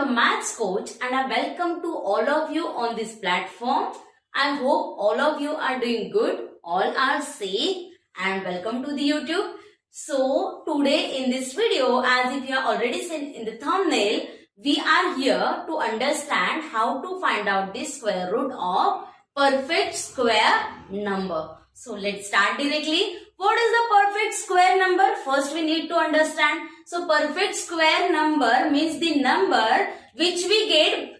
your maths coach and I welcome to all of you on this platform. I hope all of you are doing good, all are safe and welcome to the YouTube. So today in this video, as if you have already seen in the thumbnail, we are here to understand how to find out the square root of perfect square number. So let's start directly. What is the perfect square number? First we need to understand. So perfect square number means the number which we get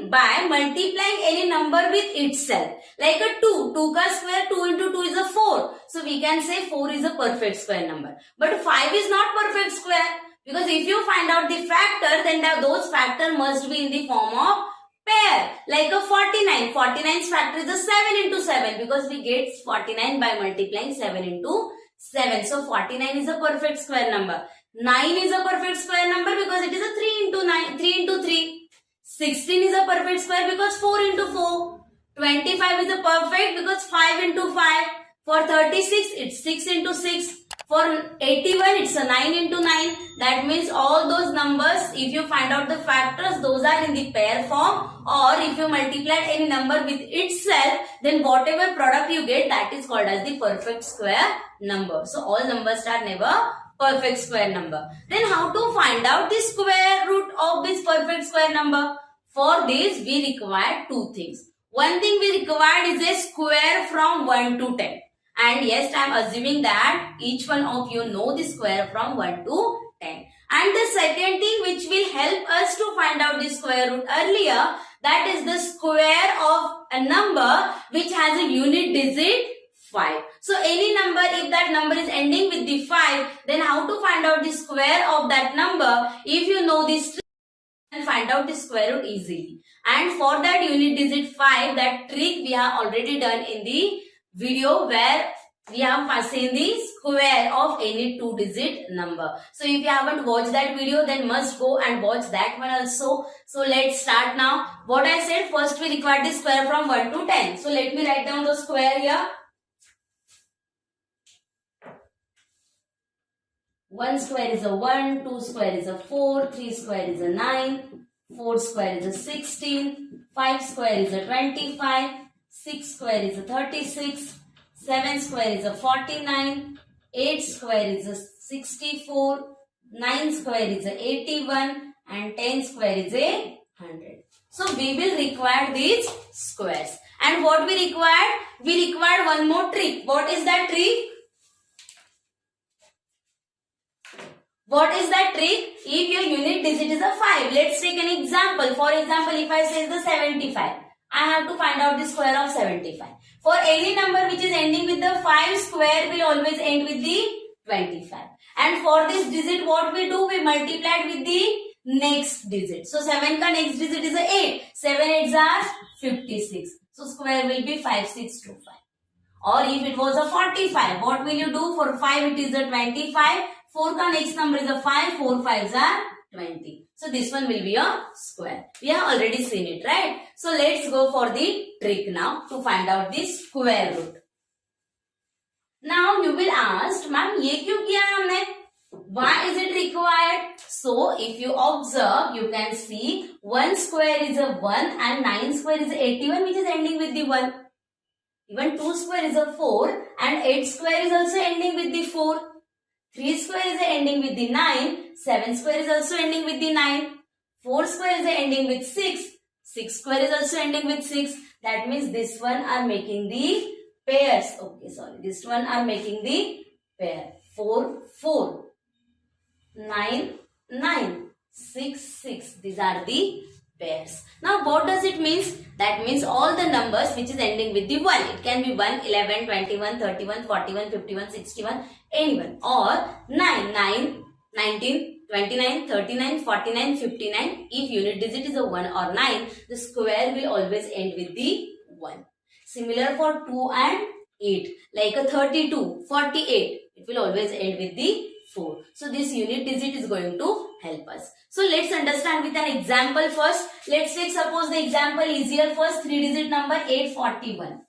by multiplying any number with itself. Like a 2. 2 ka square, 2 into 2 is a 4. So we can say 4 is a perfect square number. But 5 is not perfect square. Because if you find out the factor, then those factor must be in the form of pair. Like a 49. 49's factor is a 7 into 7. Because we get 49 by multiplying 7 into 7. So 49 is a perfect square number. 9 is a perfect square number because it is a 3 into 9, 3 into 3. 16 is a perfect square because 4 into 4. 25 is a perfect because 5 into 5. For 36, it's 6 into 6. For 81, it's a 9 into 9. That means all those numbers, if you find out the factors, those are in the pair form. Or if you multiply any number with itself, then whatever product you get, that is called as the perfect square number. So all numbers are never perfect square number. Then how to find out the square root of this perfect square number? For this, we require two things. One thing we required is a square from 1 to 10. And yes, I am assuming that each one of you know the square from 1 to 10. And the second thing which will help us to find out the square root earlier, that is the square of a number which has a unit digit 5. So any number, if that number is ending with the 5, then how to find out the square of that number? If you know this, and find out the square root easily. And for that unit digit 5, that trick we have already done in the video where we have seen the square of any 2-digit number. So if you haven't watched that video, then must go and watch that one also. So let's start now. What I said, first we require the square from 1 to 10. So let me write down the square here. 1 square is a 1, 2 square is a 4, 3 square is a 9, 4 square is a 16, 5 square is a 25, 6 square is a 36, 7 square is a 49, 8 square is a 64, 9 square is a 81 and 10 square is a 100. So we will require these squares. And what we required? We required one more trick. What is that trick? What is that trick? If your unit digit is a 5, let's take an example. For example, if I say the 75, I have to find out the square of 75. For any number which is ending with the 5, square will always end with the 25. And for this digit, what we do? We multiply it with the next digit. So 7 ka next digit is a 8. 7 8s are 56. So square will be 5625. Or if it was a 45, what will you do? For 5 it is a 25. 4 ka next number is a 5. 4 5s are 20. So this one will be a square. We have already seen it, right? So let's go for the trick now to find out the square root. Now you will ask, ma'am, ye kyun kiya humne? Why is it required? So if you observe, you can see 1 square is a 1 and 9 square is 81, which is ending with the 1. Even 2 square is a 4 and 8 square is also ending with the 4. 3 square is ending with the 9. 7 square is also ending with the 9. 4 square is ending with 6. 6 square is also ending with 6. That means this one are making the pairs. Okay, sorry. This one are making the pair. 4, 4. 9, 9. 6, 6. These are the pairs. Now what does it mean? That means all the numbers which is ending with the 1. It can be 1, 11, 21, 31, 41, 51, 61, anyone. Or 9, 9, 19, 29, 39, 49, 59. If unit digit is a 1 or 9, the square will always end with the 1. Similar for 2 and 8. Like a 32, 48. It will always end with the 4. So this unit digit is going to help us. So let's understand with an example first. Let's take suppose the example easier first. 3-digit number 841.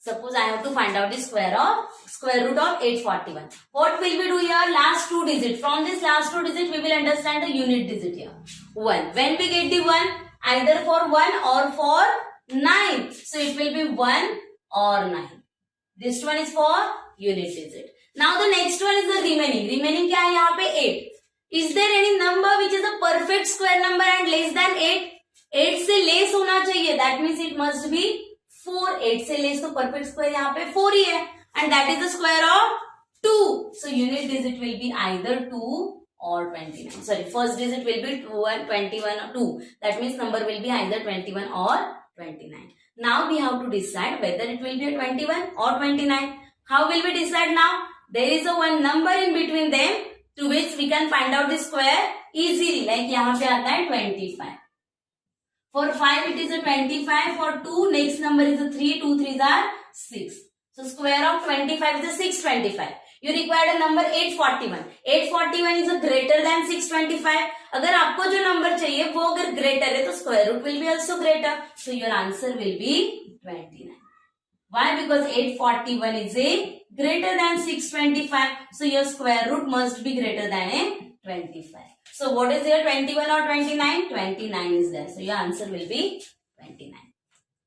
Suppose I have to find out the square root of 841. What will we do here? Last two digits. From this last two digits, we will understand the unit digit here. 1. When we get the 1, either for 1 or for 9. So it will be 1 or 9. This one is for unit digit. Now the next one is the remaining. Remaining क्या है यहाँ पे 8. Is there any number which is a perfect square number and less than 8? 8 से less होना चाहिए. That means it must be 4. 8 से less तो perfect square यहाँ पे 4 ही है. And that is the square of 2. So unit digit will be either 2 or 29. Sorry, first digit will be 21 or 2. That means number will be either 21 or 29. Now we have to decide whether it will be a 21 or 29. How will we decide now? There is a one number in between them to which we can find out the square easily. Like यहाँ पे आता है 25. For 5 it is a 25. For 2 next number is a 3. 2 3s are 6. So square of 25 is a 625. You required a number 841. 841 is a greater than 625. अगर आपको जो number चाहिए वो अगर greater है तो square root will be also greater. So your answer will be 29. Why? Because 841 is a greater than 625. So your square root must be greater than a 25. So what is here, 21 or 29? 29 is there. So your answer will be 29.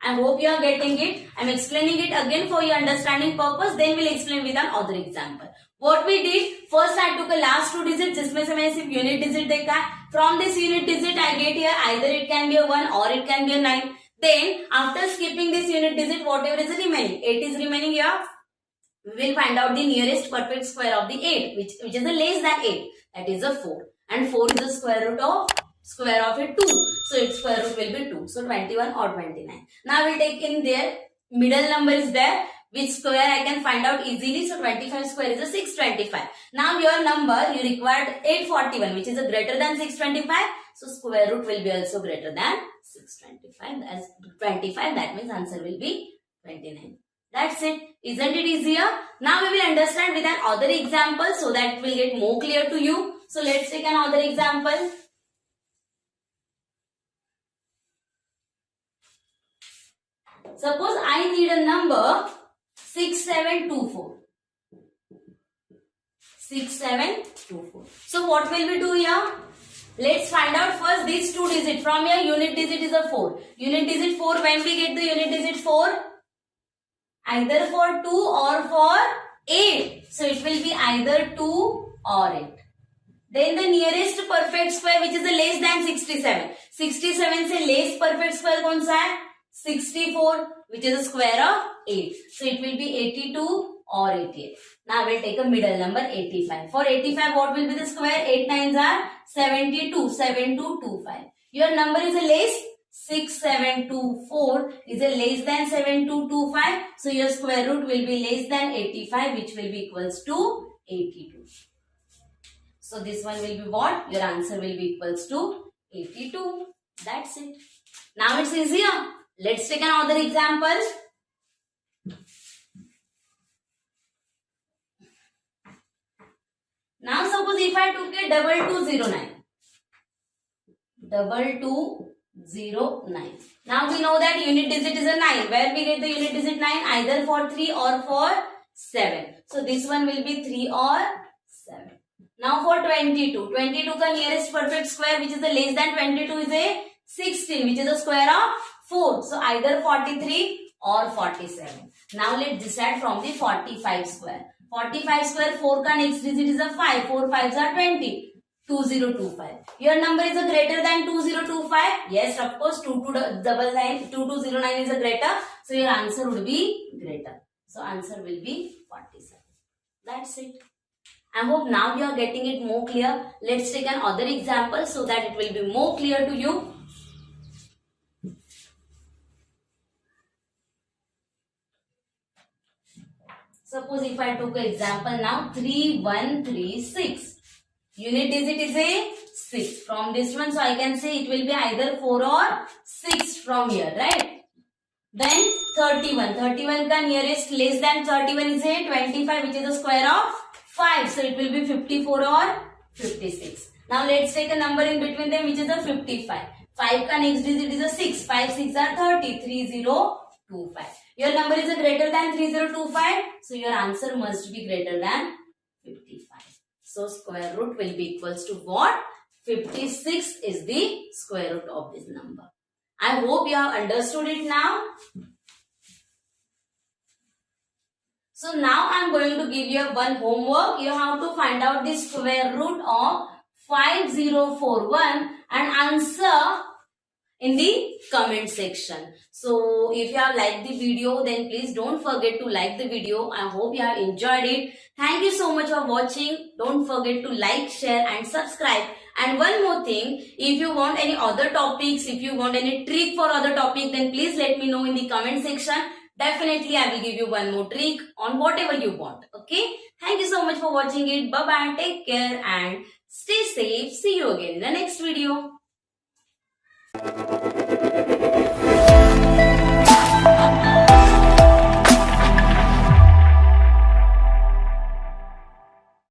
I hope you are getting it. I am explaining it again for your understanding purpose. Then we'll explain with another example. What we did, first I took a last two digits जिसमें से मैंने सिर्फ unit digit देखा. From this unit digit I get here either it can be a 1 or it can be a 9. Then after skipping this unit digit, whatever is remaining, 8 is remaining here. We will find out the nearest perfect square of the 8, which is a less than 8. That is a 4. And 4 is the square root of a 2. So its square root will be 2. So 21 or 29. Now we will take in there, middle number is there, which square I can find out easily. So 25 square is a 625. Now your number, you required 841, which is a greater than 625. So square root will be also greater than 625. As 25, that means answer will be 29. That's it. Isn't it easier? Now we will understand with another example so that it will get more clear to you. So let's take another example. Suppose I need a number 6724. 6724. So what will we do here? Let's find out first these two digits. From here unit digit is a 4. Unit digit 4, when we get the unit digit 4? Either for 2 or for 8. So it will be either 2 or 8. Then the nearest perfect square which is a less than 67. 67 से less perfect square कौन सा है? 64, which is a square of 8. So it will be 82 or 88. Now we will take a middle number 85. For 85 what will be the square? 8 9s are 72. 7225. Your number is a less. 6724 is a less than 7225. So your square root will be less than 85, which will be equals to 82. So this one will be what? Your answer will be equals to 82. That's it. Now it's easier. Let's take another example. Now suppose if I took a 2209. 2209. Now we know that unit digit is a 9. Where we get the unit digit 9? Either for 3 or for 7. So this one will be 3 or 7. Now for 22. 22 ka nearest perfect square which is the less than 22 is a 16, which is a square of 4. So either 43 or 47. Now let's decide from the 45 square. 45 square 4 ka next digit is a 5. 4 5s are 20. 2025. Your number is a greater than 2025. Yes, of course, 2209 is a greater. So your answer would be greater. So answer will be 47. That's it. I hope now you are getting it more clear. Let's take another example so that it will be more clear to you. Suppose if I took an example now 3136. Unit digit is a 6 from this one. So I can say it will be either 4 or 6 from here, right? Then 31. 31 ka nearest less than 31 is a 25, which is a square of 5. So it will be 54 or 56. Now let's take a number in between them which is a 55. 5 ka next digit is a 6. 5 6 are 30. 3025. 3025. Your number is greater than 3025. So your answer must be greater than 55. So square root will be equals to what? 56 is the square root of this number. I hope you have understood it now. So now I am going to give you one homework. You have to find out the square root of 5041 and answer in the comment section. So if you have liked the video, then please don't forget to like the video. I hope you have enjoyed it. Thank you so much for watching. Don't forget to like, share and subscribe. And one more thing, if you want any other topics, if you want any trick for other topic, then please let me know in the comment section. Definitely I will give you one more trick on whatever you want. Okay. Thank you so much for watching it. Bye bye. Take care and stay safe. See you again in the next video.